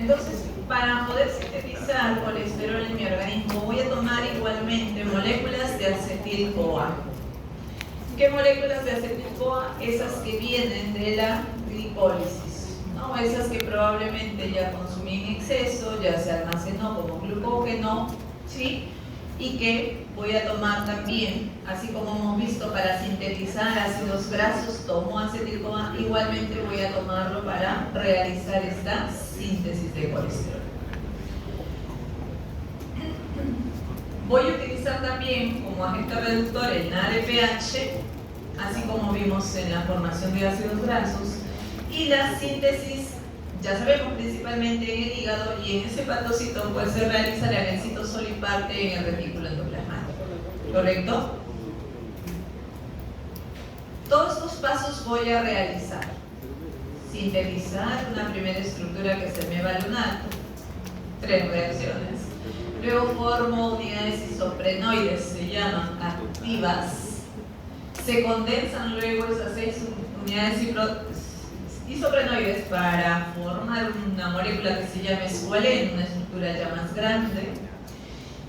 Entonces, para poder sintetizar colesterol en mi organismo, voy a tomar igualmente moléculas de acetil-CoA. ¿Qué moléculas de acetil-CoA? Esas que vienen de la glicólisis, ¿no? Esas que probablemente ya consumí en exceso, ya se almacenó como glucógeno, ¿sí? Y que voy a tomar también, así como hemos visto, para sintetizar ácidos grasos, tomo acetil-CoA, igualmente voy a tomarlo para realizar esta síntesis de colesterol. Voy a utilizar también como agente reductor el NADPH, así como vimos en la formación de ácidos grasos, y la síntesis, ya sabemos, principalmente en el hígado y en ese hepatocito, pues se realizará en el citosol y parte en el retículo endoplasmático. ¿Correcto? Todos estos pasos voy a realizar. Sintetizar una primera estructura que se me va al lunato, 3 reacciones. Luego formo unidades isoprenoides, se llaman activas. Se condensan luego esas 6 unidades isoprenoides para formar una molécula que se llama escualeno, una estructura ya más grande,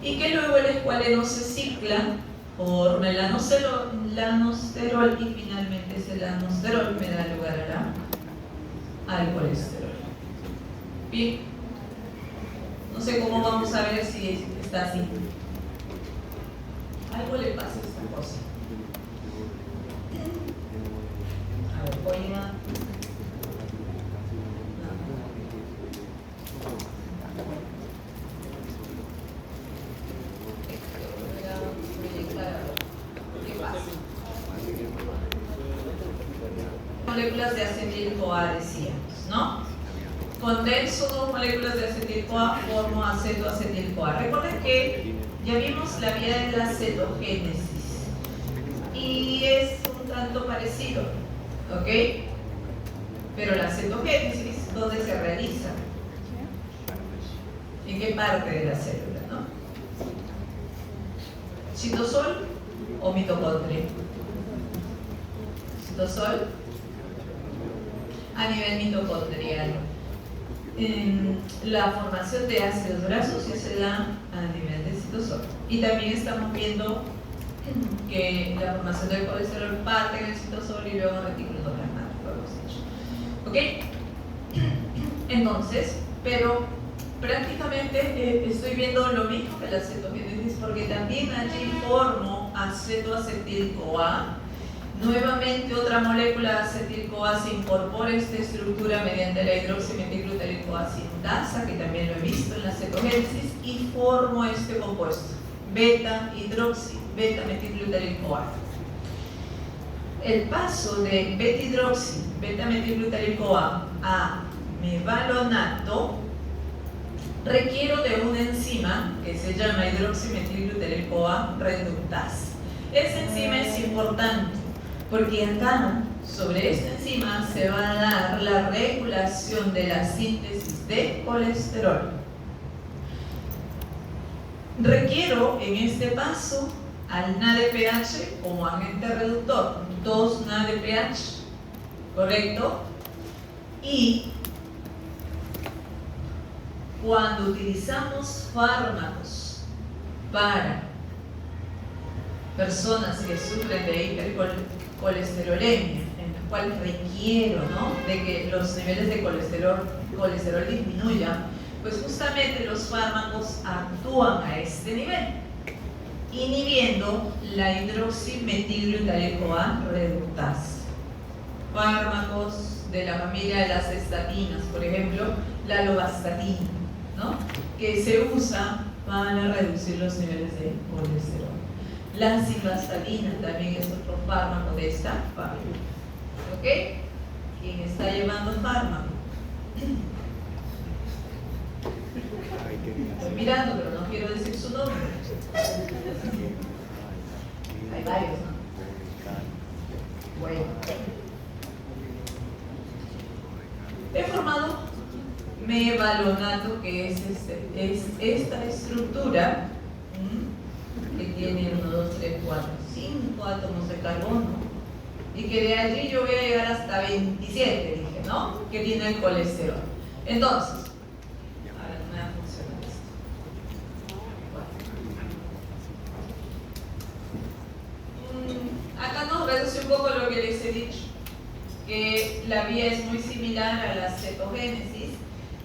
y que luego el escualeno se cicla, forma el lanosterol y finalmente ese lanosterol me da lugar al colesterol. Bien, no sé cómo vamos a ver si está así. Algo le pasa a esta cosa. A ver, voy a... Moléculas de acetil-CoA decíamos, ¿no? Condenso 2 moléculas de acetil-CoA, formo acetoacetil-CoA. Recuerden que ya vimos la vía de la cetogénesis y es un tanto parecido, ¿ok? Pero la cetogénesis, ¿dónde se realiza? ¿En qué parte de la célula, no? ¿Citosol o mitocondria? Citosol a nivel mitocondrial. La formación de ácidos grasos se da a nivel de citosol. Y también estamos viendo que la formación del colesterol parte en el citosol y luego en el retículo endoplasmático, ¿ok? Entonces, pero prácticamente estoy viendo lo mismo que la cetogénesis, porque también allí formo acetoacetil-CoA. Nuevamente otra molécula de acetil-CoA se incorpora a esta estructura mediante la hidroximetilglutaric-CoA sintasa, que también lo he visto en la cetogénesis, y formo este compuesto, beta-metilglutaric-CoA. El paso de beta-metilglutaric-CoA a mevalonato requiero de una enzima que se llama hidroximetilglutaric-CoA reductasa. Esa enzima es importante porque acá, sobre esta enzima, se va a dar la regulación de la síntesis de colesterol. Requiero en este paso al NADPH como agente reductor, 2 NADPH, ¿correcto? Y cuando utilizamos fármacos para personas que sufren de hipercolesterolemia, en las cuales requiero, ¿no?, de que los niveles de colesterol disminuyan, pues justamente los fármacos actúan a este nivel, inhibiendo la hidroximetilglutaric-CoA reductasa. Fármacos de la familia de las estatinas, por ejemplo, la lovastatina, ¿no?, que se usa para reducir los niveles de colesterol. La simvastatina también es otro fármaco de esta familia. ¿Ok? ¿Quién está llevando fármaco? Estoy mirando, pero no quiero decir su nombre. Hay varios, ¿no? Bueno. He formado mevalonato, que es esta estructura que tiene 1, 2, 3, 4, 5 átomos de carbono, y que de allí yo voy a llegar hasta 27, dije, ¿no?, que tiene el colesterol. Entonces, acuérdense un poco lo que les he dicho, que la vía es muy similar a la cetogénesis,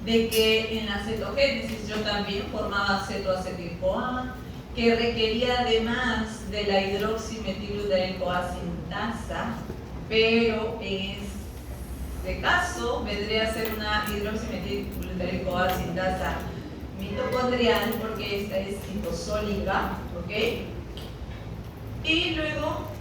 de que en la cetogénesis yo también formaba cetoacetil-CoA, que requería además de la hidroximetilglutarico-CoA sintasa, pero en este caso vendría a ser una hidroximetilglutarico-CoA sintasa mitocondrial, porque esta es citosólica, ¿ok? Y luego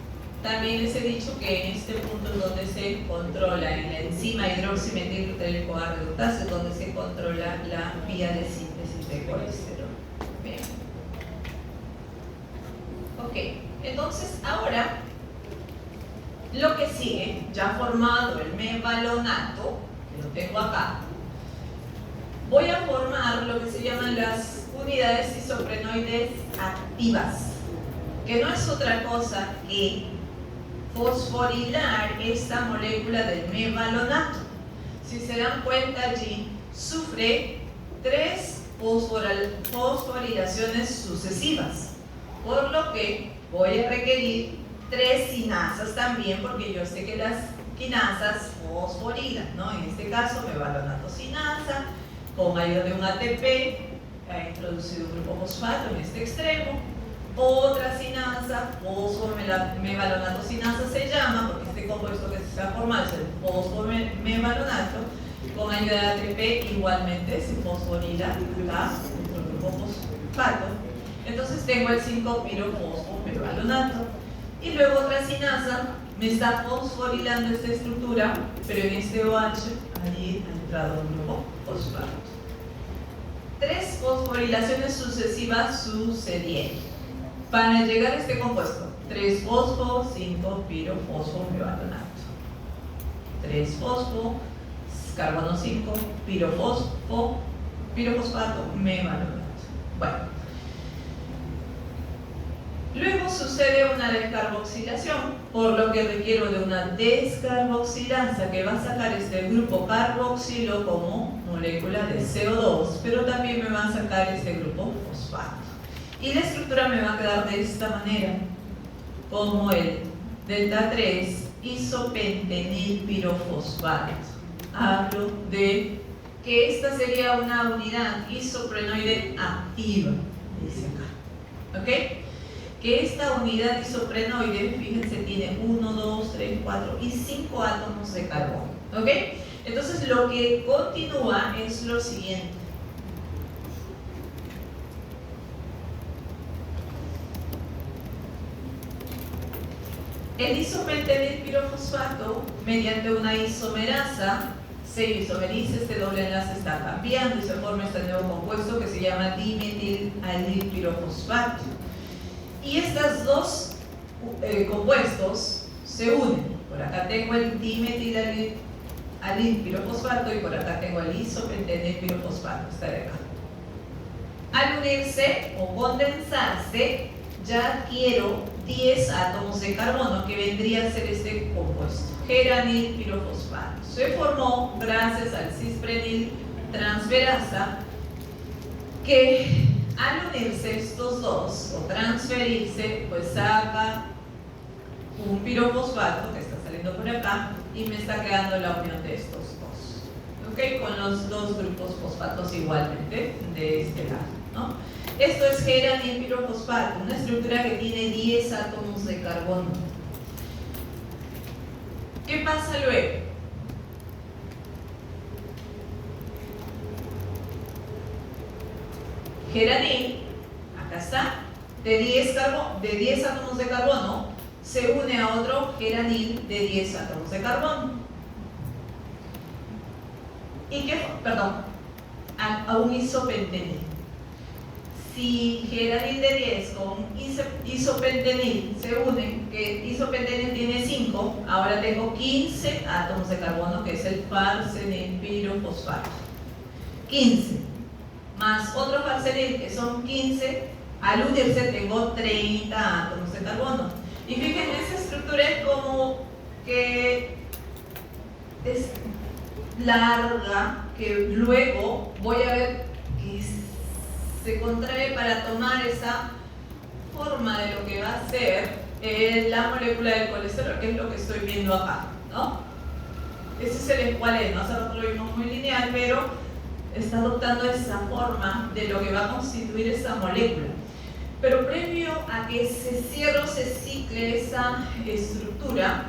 también les he dicho que en este punto es donde se controla, en la enzima hidroximetilglutarico-CoA reductasa, es donde se controla la vía de síntesis de colesterol. Bien. Ok, entonces ahora lo que sigue, ya formado el mevalonato, que lo tengo acá, voy a formar lo que se llaman las unidades isoprenoides activas, que no es otra cosa que fosforilar esta molécula del mevalonato. Si se dan cuenta allí, sufre 3 fosforilaciones sucesivas, por lo que voy a requerir 3 quinasas también, porque yo sé que las quinasas fosforilan, ¿no? En este caso, mevalonato sinasa, con ayuda de un ATP, ha introducido un grupo fosfato en este extremo. Otra sinasa, fosfomevalonato sinasa se llama, porque este compuesto que se está formando es el fosfomevalonato, con ayuda de ATP igualmente se fosforila acá, nuestro grupo fosfato. Entonces tengo el 5-pirofosfomevalonato. Y luego otra sinasa me está fosforilando esta estructura, pero en este OH allí ha entrado un grupo fosfato. 3 fosforilaciones sucesivas sucedieron para llegar a este compuesto: 3-fosfo, 5-pirofosfomevalonato. 3-fosfo, carbono 5, pirofosfato, mevalonato. Bueno. Luego sucede una descarboxilación, por lo que requiero de una descarboxilasa que va a sacar este grupo carboxilo como molécula de CO2, pero también me va a sacar este grupo fosfato. Y la estructura me va a quedar de esta manera, como el delta 3 isopentenilpirofosfato. Hablo de que esta sería una unidad isoprenoide activa, dice acá. ¿Ok? Que esta unidad isoprenoide, fíjense, tiene 1, 2, 3, 4 y 5 átomos de carbono. ¿Ok? Entonces lo que continúa es lo siguiente. El isopentenilpirofosfato, mediante una isomerasa, se isomeriza, este doble enlace está cambiando y se forma este nuevo compuesto que se llama dimetilalilpirofosfato. Y estos dos compuestos se unen. Por acá tengo el dimetilalilpirofosfato y por acá tengo el isopentenilpirofosfato, está de acá. Al unirse o condensarse, ya quiero 10 átomos de carbono, que vendría a ser este compuesto, geranilpirofosfato. Se formó gracias al cisprenil transferasa, que al unirse estos dos o transferirse, pues saca un pirofosfato que está saliendo por acá y me está quedando la unión de estos dos. ¿Ok? Con los dos grupos fosfatos igualmente de este lado, ¿no? Esto es geranilpirofosfato, una estructura que tiene 10 átomos de carbono. ¿Qué pasa luego? Geranil, acá está, de 10 átomos de carbono, se une a otro geranil de 10 átomos de carbono. ¿Y qué? Perdón, a un isopentenil. Si geranil de 10 con isopentenil se unen, que isopentenil tiene 5, ahora tengo 15 átomos de carbono, que es el farsenilpirofosfato. 15. Más otro farsenil, que son 15, al unirse tengo 30 átomos de carbono. Y fíjense, esa estructura es como que es larga, que luego voy a ver que se contrae para tomar esa forma de lo que va a ser la molécula del colesterol, que es lo que estoy viendo acá, ¿no? Ese es el escualeno. Hace rato lo vimos muy lineal, pero está adoptando esa forma de lo que va a constituir esa molécula. Pero previo a que se cierre o se cicle esa estructura,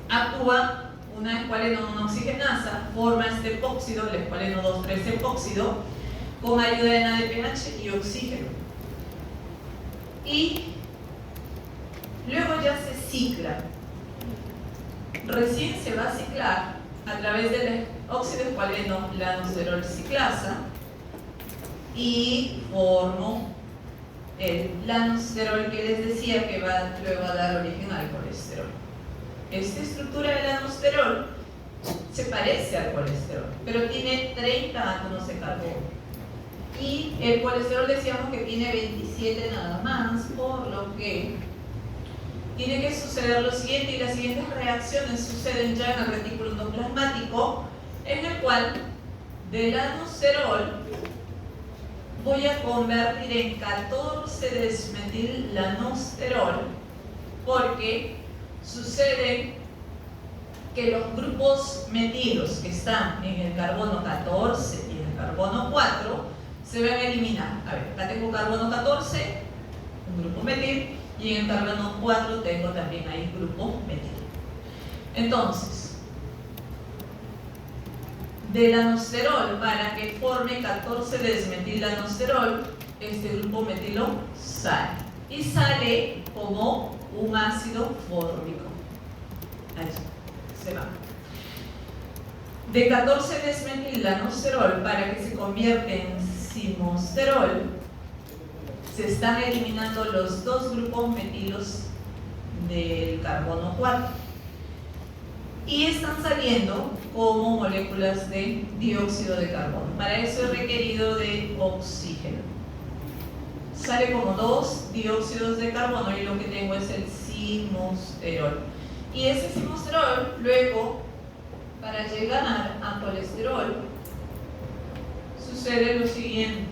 actúa una escualeno oxigenasa, forma este epóxido, el escualeno 2,3 epóxido, con ayuda de NADPH y oxígeno. Y luego ya se cicla. Recién se va a ciclar a través del óxido escualeno lanosterol ciclasa y formo el lanosterol que les decía que va luego a dar origen al colesterol. Esta estructura del lanosterol se parece al colesterol, pero tiene 30 átomos de carbono. Y el colesterol decíamos que tiene 27 nada más, por lo que tiene que suceder lo siguiente, y las siguientes reacciones suceden ya en el retículo endoplasmático, en el cual del lanosterol voy a convertir en 14-desmetil-lanosterol, porque sucede que los grupos metilos que están en el carbono 14 y en el carbono 4 se van a eliminar. A ver, acá tengo carbono 14, un grupo metil, y en el carbono 4 tengo también ahí grupo metil. Entonces, del lanosterol, para que forme 14-desmetil-lanosterol, este grupo metilo sale. Y sale como un ácido fórmico. Ahí se va. De 14-desmetil-lanosterol, para que se convierta en simosterol, se están eliminando los dos grupos metilos del carbono 4 y están saliendo como moléculas de dióxido de carbono. Para eso es requerido de oxígeno. Sale como 2 dióxidos de carbono y lo que tengo es el simosterol. Y ese simosterol luego, para llegar a colesterol, sucede lo siguiente.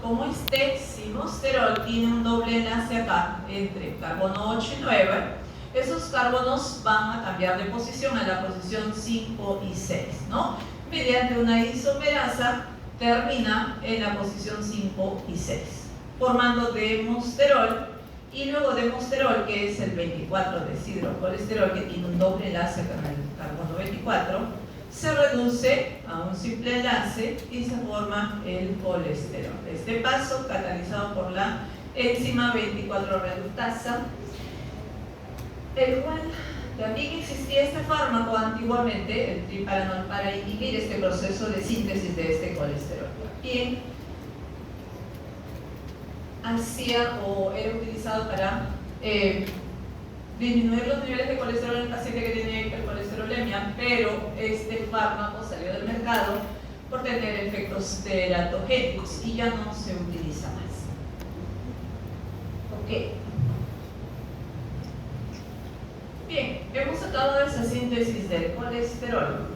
Como este simosterol tiene un doble enlace acá entre carbono 8 y 9, esos carbonos van a cambiar de posición a la posición 5 y 6, ¿no? Mediante una isomerasa termina en la posición 5 y 6, formando demosterol, y luego demosterol, que es el 24-deshidrocolesterol, que tiene un doble enlace con el carbono 24, se reduce a un simple enlace y se forma el colesterol. Este paso, catalizado por la enzima 24-reductasa, el cual también existía este fármaco antiguamente, el triparanol, para inhibir este proceso de síntesis de este colesterol. Y hacía o era utilizado para disminuir los niveles de colesterol en el paciente que tiene hipercolesterolemia, pero este fármaco salió del mercado por tener efectos teratogénicos y ya no se utiliza más. Ok. Bien, hemos acabado esa síntesis del colesterol.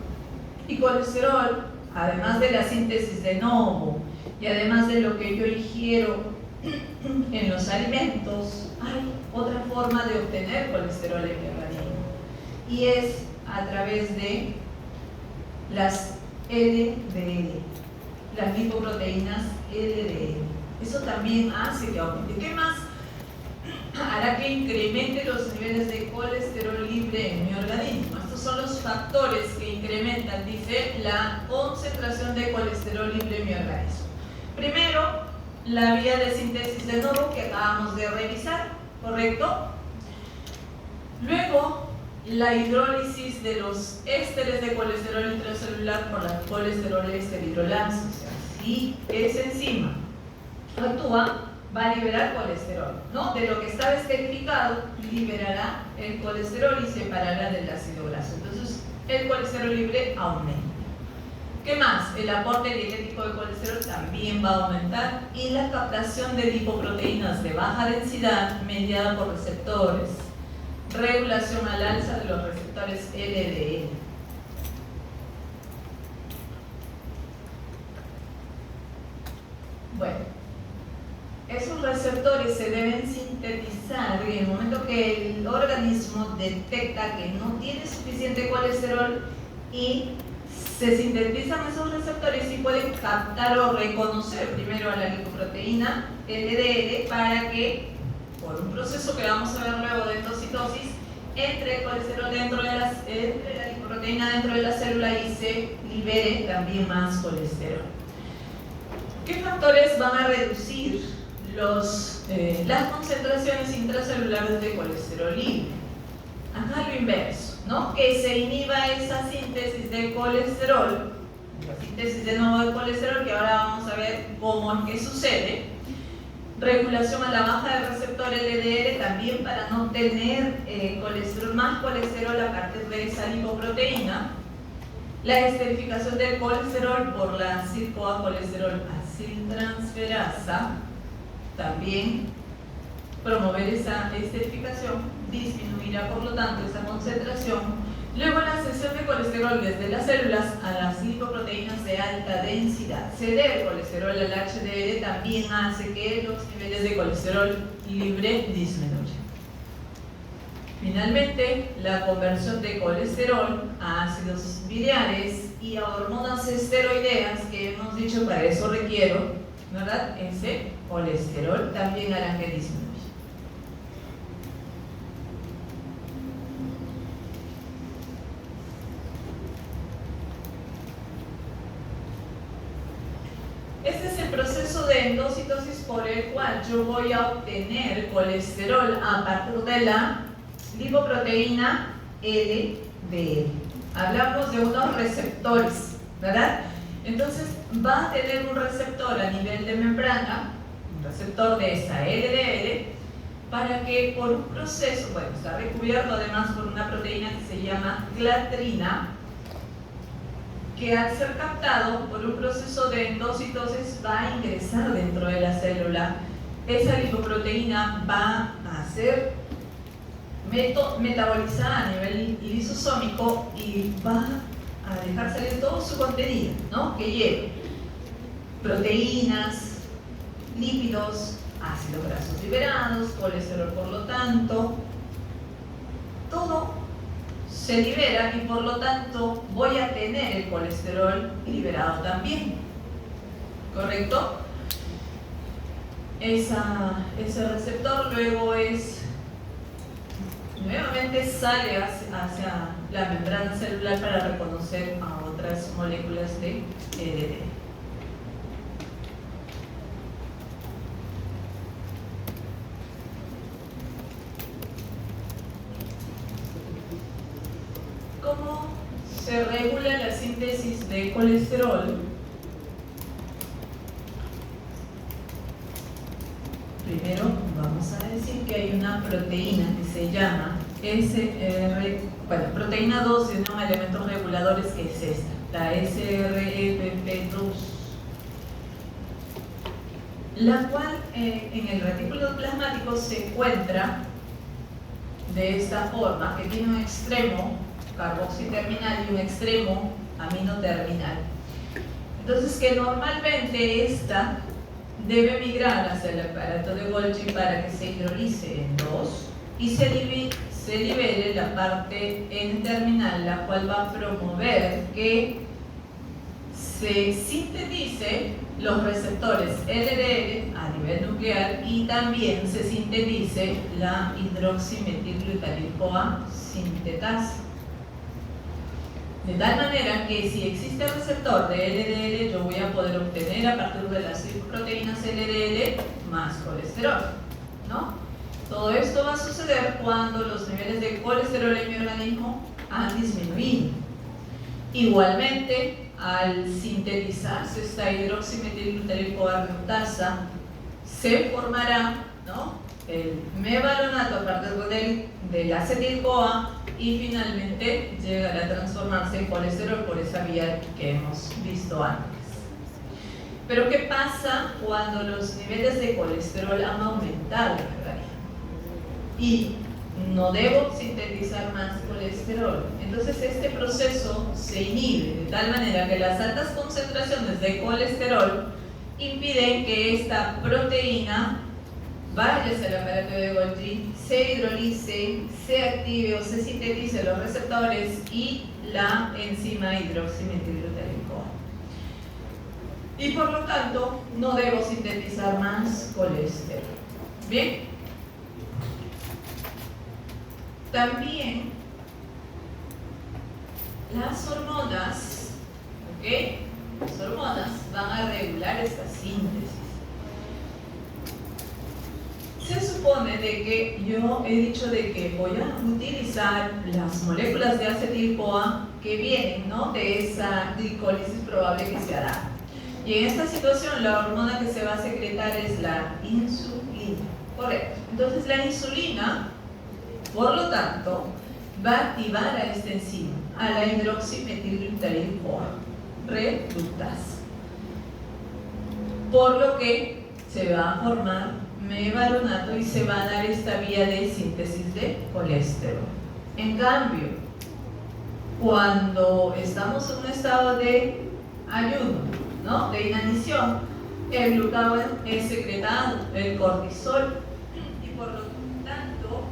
Y colesterol, además de la síntesis de novo y además de lo que yo ingiero en los alimentos, hay otra forma de obtener colesterol en mi organismo, y es a través de las LDL, las lipoproteínas LDL. Eso también hace que aumente. ¿Qué más hará que incremente los niveles de colesterol libre en mi organismo? Estos son los factores que incrementan, dice, la concentración de colesterol libre en mi organismo. Primero, la vía de síntesis de novo que acabamos de revisar, ¿correcto? Luego, la hidrólisis de los ésteres de colesterol intracelular por la colesterol éster hidrolasa. O sea, si esa enzima actúa, va a liberar colesterol, ¿no? De lo que estaba esterificado, liberará el colesterol y separará del ácido graso. Entonces, el colesterol libre aumenta. ¿Qué más? El aporte dietético de colesterol también va a aumentar, y la captación de lipoproteínas de baja densidad mediada por receptores, regulación al alza de los receptores LDL. Bueno, esos receptores se deben sintetizar en el momento que el organismo detecta que no tiene suficiente colesterol y se sintetizan esos receptores y pueden captar o reconocer primero a la lipoproteína LDL para que, por un proceso que vamos a ver luego de endocitosis, entre el colesterol entre la lipoproteína dentro de la célula y se libere también más colesterol. ¿Qué factores van a reducir las concentraciones intracelulares de colesterol libre? Acá lo inverso, ¿no? Que se inhiba esa síntesis de colesterol, la síntesis de nuevo de colesterol, que ahora vamos a ver cómo es que sucede. Regulación a la baja del receptor LDL también para no tener más colesterol a partir de esa lipoproteína. La esterificación del colesterol por la CYP-CoA colesterol aciltransferasa, también promover esa esterificación, disminuirá por lo tanto esa concentración. Luego la cesión de colesterol desde las células a las lipoproteínas de alta densidad. Ceder el colesterol al HDL también hace que los niveles de colesterol libre disminuyan. Finalmente, la conversión de colesterol a ácidos biliares y a hormonas esteroideas, que hemos dicho para eso requiero, ¿verdad? Ese colesterol también hará que disminuya. Este es el proceso de endocitosis por el cual yo voy a obtener colesterol a partir de la lipoproteína LDL. Hablamos de unos receptores, ¿verdad? Entonces va a tener un receptor a nivel de membrana, un receptor de esa LDL, para que por un proceso, bueno, está recubierto además por una proteína que se llama clatrina, que al ser captado por un proceso de endocitosis va a ingresar dentro de la célula. Esa lipoproteína va a ser metabolizada a nivel lisosómico y va a dejar salir todo su contenido, ¿no? Que lleva proteínas, lípidos, ácidos grasos liberados, colesterol por lo tanto, todo se libera y por lo tanto voy a tener el colesterol liberado también, ¿correcto? Ese receptor luego nuevamente sale hacia la membrana celular para reconocer a otras moléculas de LDL. ¿Cómo se regula la síntesis de colesterol? Primero vamos a decir que hay una proteína que se llama proteína 2 de unos elementos reguladores, que es esta, la SREPP2, la cual en el retículo plasmático se encuentra de esta forma, que tiene un extremo carboxiterminal y un extremo amino terminal. Entonces, que normalmente esta debe migrar hacia el aparato de Golgi para que se hidrolice en dos y se libere la parte N-terminal, la cual va a promover que se sintetice los receptores LDL a nivel nuclear y también se sintetice la hidroximetilglutaril-CoA sintetasa. De tal manera que si existe el receptor de LDL, yo voy a poder obtener a partir de las proteínas LDL más colesterol, ¿no? Todo esto va a suceder cuando los niveles de colesterol en mi organismo han disminuido. Igualmente, al sintetizarse esta hidroximetilglutaril-CoA reductasa, se formará, ¿no?, el mevalonato a partir del acetil-CoA y finalmente llegará a transformarse en colesterol por esa vía que hemos visto antes. Pero ¿qué pasa cuando los niveles de colesterol han aumentado en el organismo? Y no debo sintetizar más colesterol. Entonces este proceso se inhibe de tal manera que las altas concentraciones de colesterol impiden que esta proteína vaya hacia el aparato de Golgi, se hidrolice, se active o se sintetice los receptores y la enzima hidroximetilglutarico. Y por lo tanto, no debo sintetizar más colesterol. Bien. También las hormonas, ¿ok? Las hormonas van a regular esta síntesis. Se supone de que yo he dicho de que voy a utilizar las moléculas de acetil-CoA que vienen, ¿no?, de esa glicólisis probable que se hará. Y en esta situación la hormona que se va a secretar es la insulina. Correcto. Entonces la insulina, por lo tanto, va a activar a esta enzima, a la hidroximetilglutarico-CoA reductasa. Por lo que se va a formar mevaronato y se va a dar esta vía de síntesis de colesterol. En cambio, cuando estamos en un estado de ayuno, ¿no?, de inanición, el glucagón es secretado, el cortisol, y por lo tanto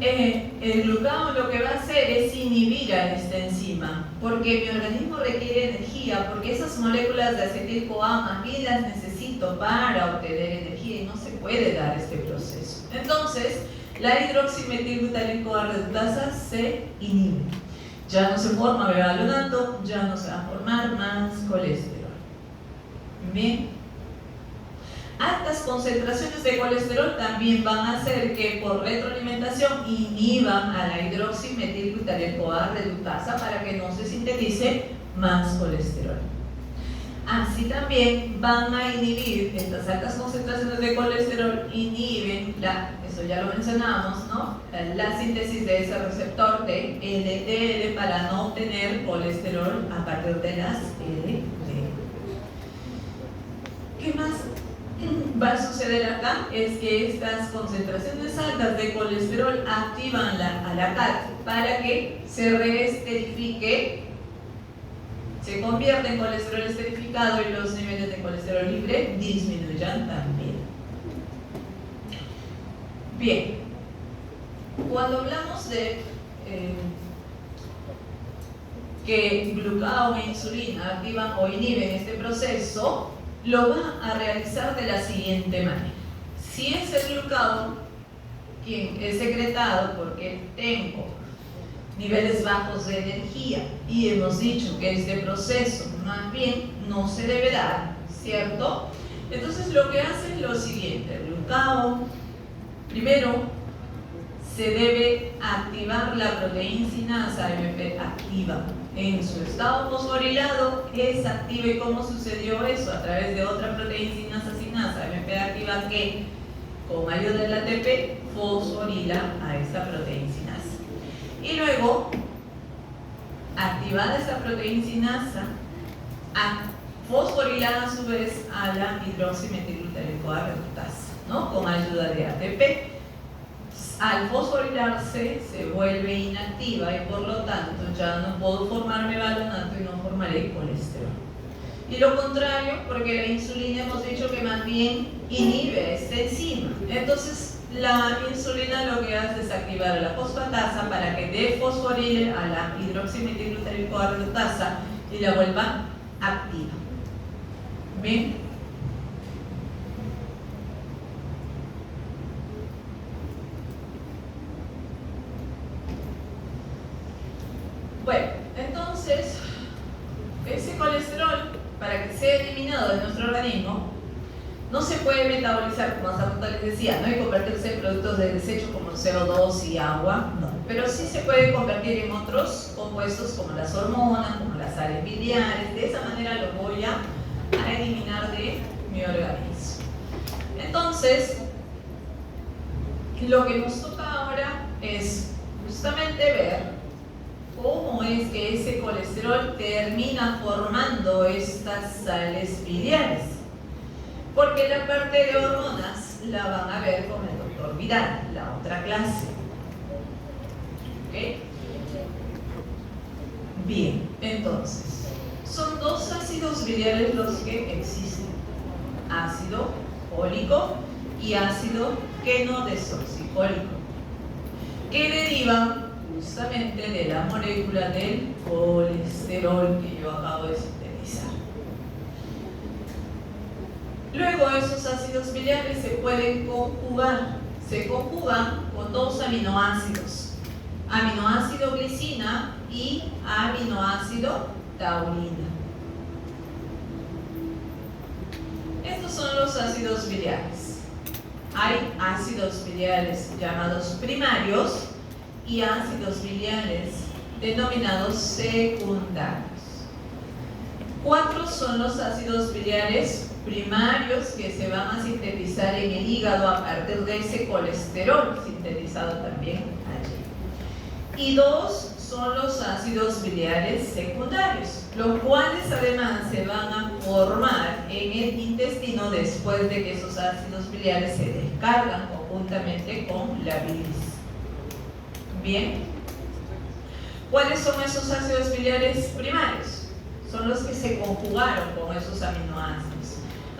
el glucagón lo que va a hacer es inhibir a esta enzima, porque mi organismo requiere energía, porque esas moléculas de acetil-CoA más bien las necesito para obtener energía y no se puede dar este proceso. Entonces, la hidroximetilglutarico-CoA reductasa se inhibe. Ya no se forma mevalonато, ya no se va a formar más colesterol. Bien. Altas concentraciones de colesterol también van a hacer que por retroalimentación inhiban a la hidroximetilglutarico-CoA reductasa para que no se sintetice más colesterol. Así también van a inhibir, estas altas concentraciones de colesterol inhiben, eso ya lo mencionamos, ¿no?, la síntesis de ese receptor de LDL para no obtener colesterol a partir de las LDL. ¿Qué más va a suceder acá? Es que estas concentraciones altas de colesterol activan a la CAT para que se reesterifique, se convierte en colesterol esterificado y los niveles de colesterol libre disminuyan también. Bien, cuando hablamos de que glucagón e insulina activan o inhiben este proceso, lo va a realizar de la siguiente manera. Si es el glucagón quien es secretado porque tengo niveles bajos de energía y hemos dicho que este proceso más bien no se debe dar, ¿cierto? Entonces lo que hace es lo siguiente: el glucagón primero se debe activar la proteína sinasa AMP activa. En su estado fosforilado es activa. ¿Y cómo sucedió eso? A través de otra proteína sinasa AMP activa que, con ayuda del ATP, fosforila a esta proteína sinasa. Y luego, activada esta proteína sinasa, fosforilada a su vez a la hidroximetilglutarico-CoA reductasa, ¿no?, con ayuda de ATP. Al fosforilarse se vuelve inactiva y por lo tanto ya no puedo formar mevalonато y no formaré colesterol. Y lo contrario, porque la insulina hemos dicho que más bien inhibe esta enzima. Entonces la insulina lo que hace es activar a la fosfatasa para que defosforile a la hidroximetilglutarico-CoA reductasa y la vuelva activa. ¿Bien? Bueno, entonces, ese colesterol, para que sea eliminado de nuestro organismo, no se puede metabolizar, como hasta les decía, ¿no?, y convertirse en productos de desecho como CO2 y agua, no. Pero sí se puede convertir en otros compuestos como las hormonas, como las sales biliares. De esa manera lo voy a eliminar de mi organismo. Entonces, lo que nos toca ahora es justamente ver cómo es que ese colesterol termina formando estas sales biliares. Porque la parte de hormonas la van a ver con el doctor Vidal, la otra clase. ¿Ok? Bien, entonces, Son dos ácidos biliares los que existen: ácido fólico y ácido queno-desoxicólico, que derivan justamente de la molécula del colesterol que yo acabo de sintetizar. Luego esos ácidos biliares se pueden conjugar. Se conjugan con dos aminoácidos: aminoácido glicina y aminoácido taurina. Estos son los ácidos biliares. Hay ácidos biliares llamados primarios y ácidos biliares denominados secundarios. 4 son los ácidos biliares primarios que se van a sintetizar en el hígado a partir de ese colesterol sintetizado también allí. Y 2 son los ácidos biliares secundarios, los cuales además se van a formar en el intestino después de que esos ácidos biliares se descargan conjuntamente con la bilis. Bien, ¿cuáles son esos ácidos biliares primarios? Son los que se conjugaron con esos aminoácidos.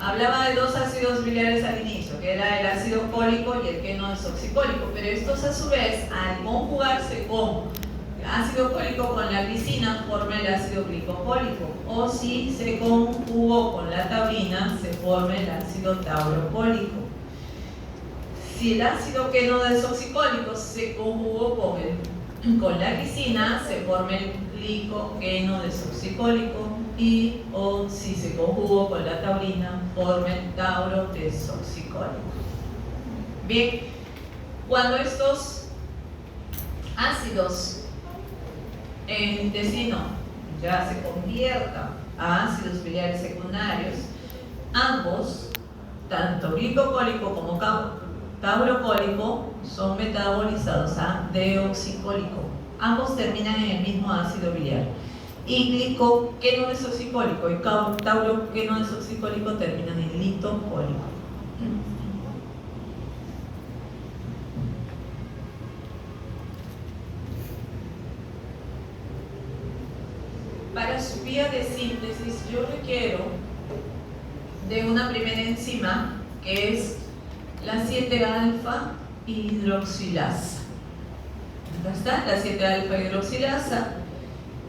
Hablaba de dos ácidos biliares al inicio, que era el ácido fólico y el queno-desoxicólico, pero estos a su vez, al conjugarse con ácido fólico con la glicina, forma el ácido glicofólico, o si se conjugó con la taurina, se forma el ácido tauropólico. Si el ácido queno-desoxicólico se conjugó con la glicina, se forma el glicoqueno-desoxicólico, y o si se conjugó con la taurina, forma el tauro-desoxicólico. Bien, cuando estos ácidos en el intestino ya se conviertan a ácidos biliares secundarios, ambos, tanto glicocólico como tauropólico, son metabolizados a deoxicólico. Ambos terminan en el mismo ácido biliar. Y glicoqueno-desoxicólico y tauroqueno-desoxicólico terminan en litocólico. Para su vía de síntesis yo requiero de una primera enzima que es la 7-alfa hidroxilasa. Acá está la 7-alfa hidroxilasa,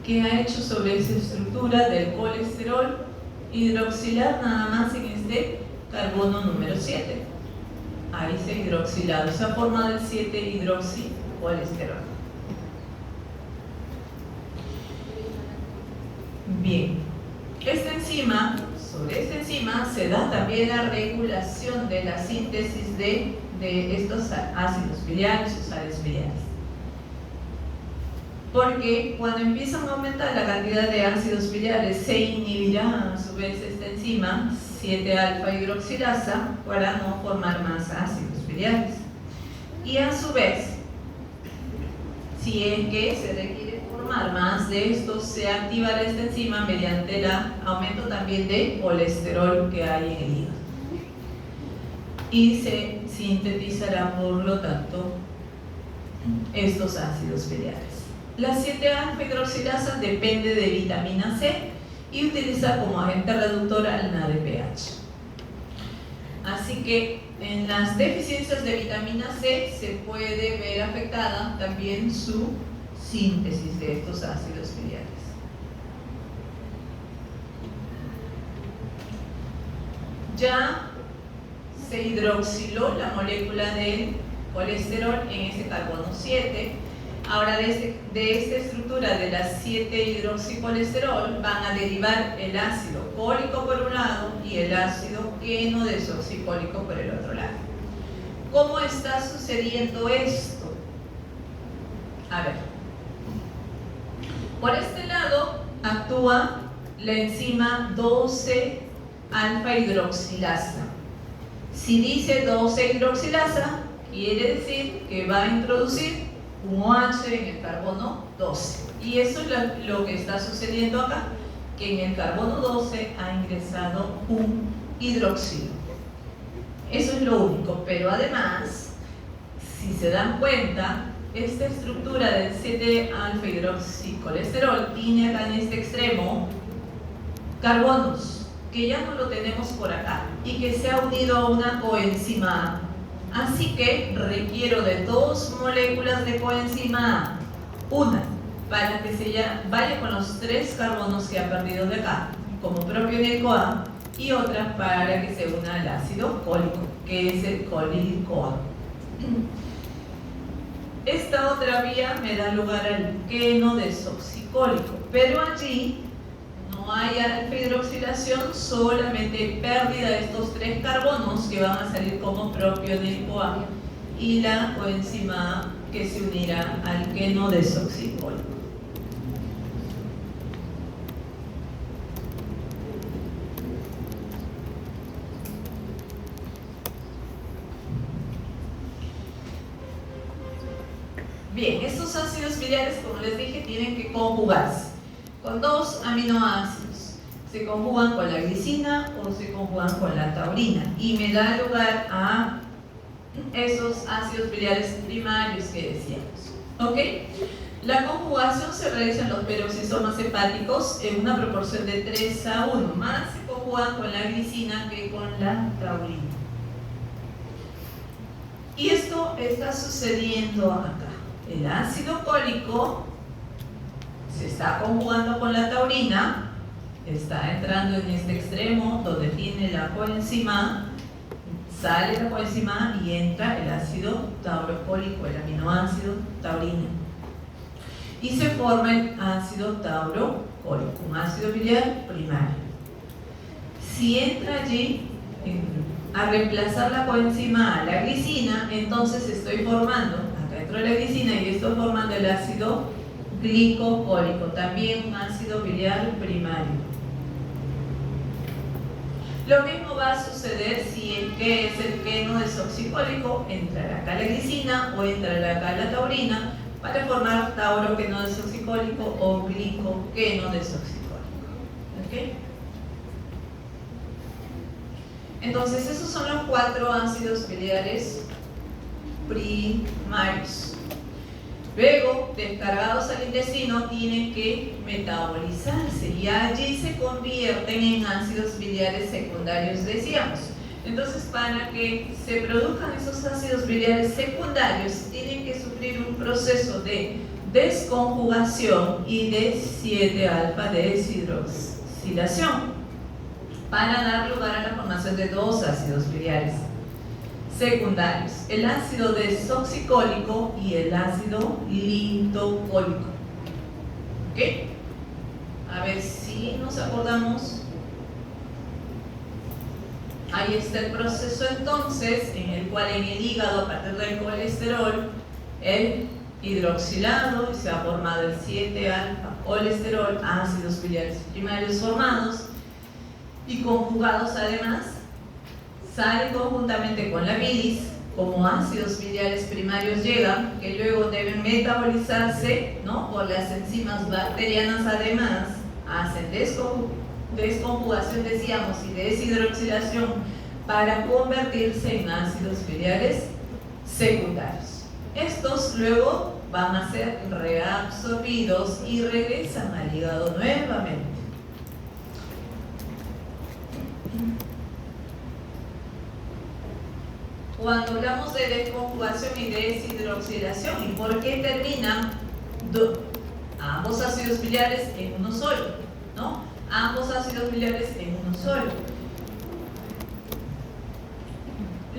que ha hecho sobre esa estructura del colesterol hidroxilar nada más en este carbono número 7. Ahí se ha hidroxilado, esa forma del 7-hidroxicolesterol. Bien, sobre esta enzima se da también la regulación de la síntesis de estos ácidos biliares o sales biliares. Porque cuando empiezan a aumentar la cantidad de ácidos biliares, se inhibirá a su vez esta enzima 7-alfa hidroxilasa para no formar más ácidos biliares. Y a su vez, si es que se requiere formar más de estos, se activará esta enzima mediante el aumento también de colesterol que hay en el hígado. Y se sintetizará, por lo tanto, estos ácidos biliares. La 7-alfa hidroxilasa depende de vitamina C y utiliza como agente reductor al NADPH. Así que en las deficiencias de vitamina C se puede ver afectada también su síntesis de estos ácidos biliares. Ya se hidroxiló la molécula del colesterol en ese carbono 7. Ahora de esta estructura de la 7-hidroxicolesterol van a derivar el ácido cólico por un lado y el ácido queno-desoxicólico por el otro lado. ¿Cómo está sucediendo esto? A ver, por este lado actúa la enzima 12-alfa hidroxilasa. Si dice 12-hidroxilasa, quiere decir que va a introducir un OH en el carbono 12. Y eso es lo que está sucediendo acá, que en el carbono 12 ha ingresado un hidroxilo. Eso es lo único, pero además, si se dan cuenta, esta estructura del 7-alfa hidroxicolesterol tiene acá en este extremo carbonos, que ya no lo tenemos por acá y que se ha unido a una coenzima A. Así que requiero de 2 moléculas de coenzima A. Una para que se vaya con los 3 carbonos que ha perdido de acá, como propionil-CoA, y otra para que se una al ácido cólico, que es el colil-CoA. Esta otra vía me da lugar al queno desoxicólico, pero allí no hay alfa-hidroxilación, solamente pérdida de estos 3 carbonos que van a salir como propionil-CoA y la coenzima A que se unirá al queno desoxicólico. Bien, estos ácidos biliares, como les dije, tienen que conjugarse con 2 aminoácidos. Se conjugan con la glicina o se conjugan con la taurina y me da lugar a esos ácidos biliares primarios que decíamos. ¿Ok? La conjugación se realiza en los peroxisomas hepáticos en una proporción de 3:1, más se conjugan con la glicina que con la taurina. Y esto está sucediendo acá. El ácido cólico se está conjugando con la taurina, está entrando en este extremo donde tiene la coenzima, sale la coenzima y entra el ácido taurocólico, el aminoácido taurina. Y se forma el ácido taurocólico, un ácido biliar primario. Si entra allí a reemplazar la coenzima A, la glicina, entonces estoy formando, acá dentro de la glicina, y estoy formando el ácido glicocólico, también un ácido biliar primario. Lo mismo va a suceder si el que es el queno desoxicólico, entrará acá la glicina o entrará acá la taurina para formar tauroqueno desoxicólico o glicoqueno desoxicólico. ¿Ok? Entonces esos son los 4 ácidos biliares primarios. Luego, descargados al intestino, tienen que metabolizarse y allí se convierten en ácidos biliares secundarios, decíamos. Entonces, para que se produzcan esos ácidos biliares secundarios, tienen que sufrir un proceso de desconjugación y de 7-alfa deshidroxilación para dar lugar a la formación de 2 ácidos biliares secundarios, el ácido desoxicólico y el ácido lintocólico. ¿Ok? A ver si nos acordamos. Ahí está el proceso entonces, en el cual en el hígado, a partir del colesterol, el hidroxilado, y se ha formado el 7-alfa colesterol, ácidos biliares primarios formados y conjugados además, salen conjuntamente con la bilis, como ácidos biliares primarios llegan, que luego deben metabolizarse, ¿no?, por las enzimas bacterianas, además hacen desconjugación, decíamos, y deshidroxilación para convertirse en ácidos biliares secundarios. Estos luego van a ser reabsorbidos y regresan al hígado nuevamente. Cuando hablamos de desconjugación y deshidroxilación, ¿y por qué terminan ambos ácidos biliares en uno solo? ¿No? Ambos ácidos biliares en uno solo.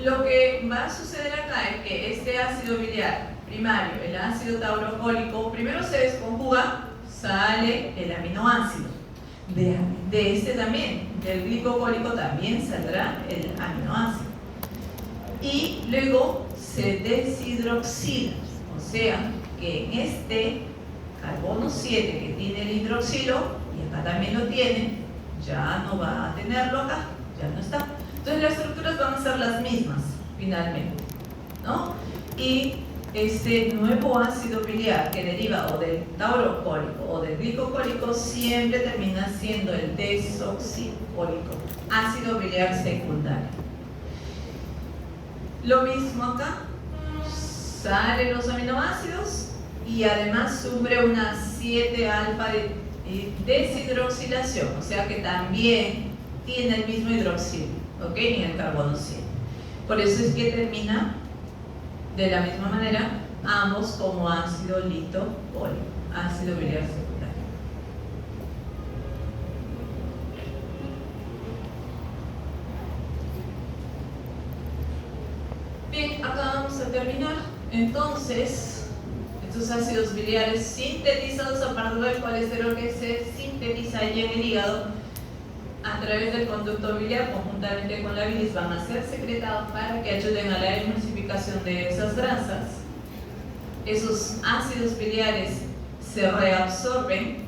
Lo que va a suceder acá es que este ácido biliar primario, el ácido taurocólico, primero se desconjuga, sale el aminoácido. De este también, del glicocólico también saldrá el aminoácido. Y luego se deshidroxila, o sea que en este carbono 7 que tiene el hidroxilo, y acá también lo tiene, ya no va a tenerlo acá, ya no está. Entonces las estructuras van a ser las mismas finalmente, ¿no? Y este nuevo ácido biliar que deriva o del taurocólico o del glicocólico siempre termina siendo el desoxicólico, ácido biliar secundario. Lo mismo acá, salen los aminoácidos y además sufre una 7-alfa deshidroxilación, o sea que también tiene el mismo hidroxilo, ¿ok? En el carbono 100. Por eso es que termina de la misma manera ambos como ácido litopol, ácido biliar secundario. Bien, acá vamos a terminar. Entonces, estos ácidos biliares sintetizados a partir del colesterol que se sintetiza allí en el hígado a través del conducto biliar conjuntamente con la bilis van a ser secretados para que ayuden a la emulsificación de esas grasas. Esos ácidos biliares se reabsorben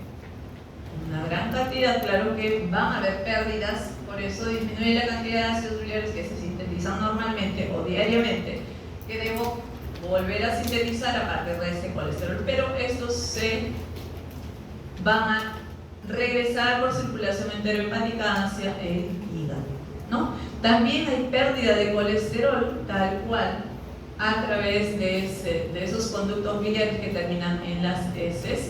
una gran cantidad, claro que van a haber pérdidas, por eso disminuye la cantidad de ácidos biliares que se sintetizan normalmente o diariamente, que debo volver a sintetizar a partir de este colesterol, pero estos se van a regresar por circulación enterohepática hacia el hígado, ¿no? También hay pérdida de colesterol tal cual a través de esos conductos biliares que terminan en las heces,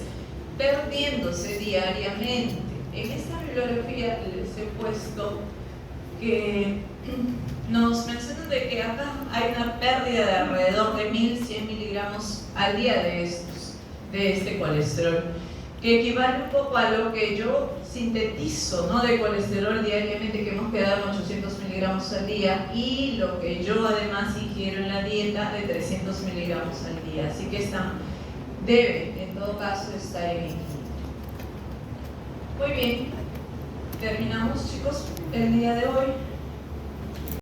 perdiéndose diariamente. En esta bibliografía les he puesto que nos mencionan de que acá hay una pérdida de alrededor de 1100 miligramos al día de este colesterol, que equivale un poco a lo que yo sintetizo, ¿no?, de colesterol diariamente, que hemos quedado en 800 miligramos al día, y lo que yo además ingiero en la dieta de 300 miligramos al día. Así que debe, en todo caso, estar en equilibrio. Muy bien, terminamos, chicos, el día de hoy.